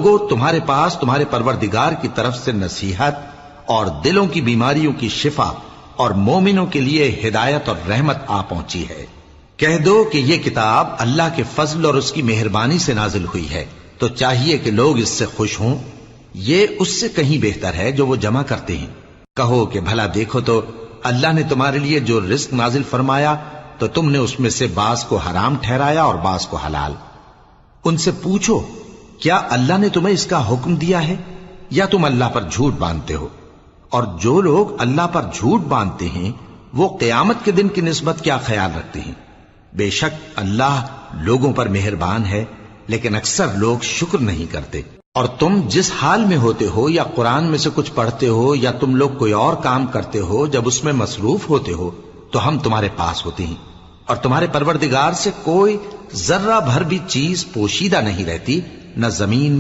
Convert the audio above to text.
لوگوں تمہارے پاس تمہارے پروردگار کی طرف سے نصیحت اور دلوں کی بیماریوں کی شفا اور مومنوں کے لیے ہدایت اور رحمت آ پہنچی ہے۔ کہہ دو کہ یہ کتاب اللہ کے فضل اور اس کی مہربانی سے نازل ہوئی ہے، تو چاہیے کہ لوگ اس سے خوش ہوں، یہ اس سے کہیں بہتر ہے جو وہ جمع کرتے ہیں۔ کہو کہ بھلا دیکھو تو اللہ نے تمہارے لیے جو رزق نازل فرمایا تو تم نے اس میں سے بعض کو حرام ٹھہرایا اور بعض کو حلال۔ ان سے پوچھو کیا اللہ نے تمہیں اس کا حکم دیا ہے یا تم اللہ پر جھوٹ باندھتے ہو؟ اور جو لوگ اللہ پر جھوٹ باندھتے ہیں وہ قیامت کے دن کی نسبت کیا خیال رکھتے ہیں؟ بے شک اللہ لوگوں پر مہربان ہے، لیکن اکثر لوگ شکر نہیں کرتے۔ اور تم جس حال میں ہوتے ہو، یا قرآن میں سے کچھ پڑھتے ہو یا تم لوگ کوئی اور کام کرتے ہو، جب اس میں مصروف ہوتے ہو تو ہم تمہارے پاس ہوتے ہیں، اور تمہارے پروردگار سے کوئی ذرہ بھر بھی چیز پوشیدہ نہیں رہتی، نہ زمین میں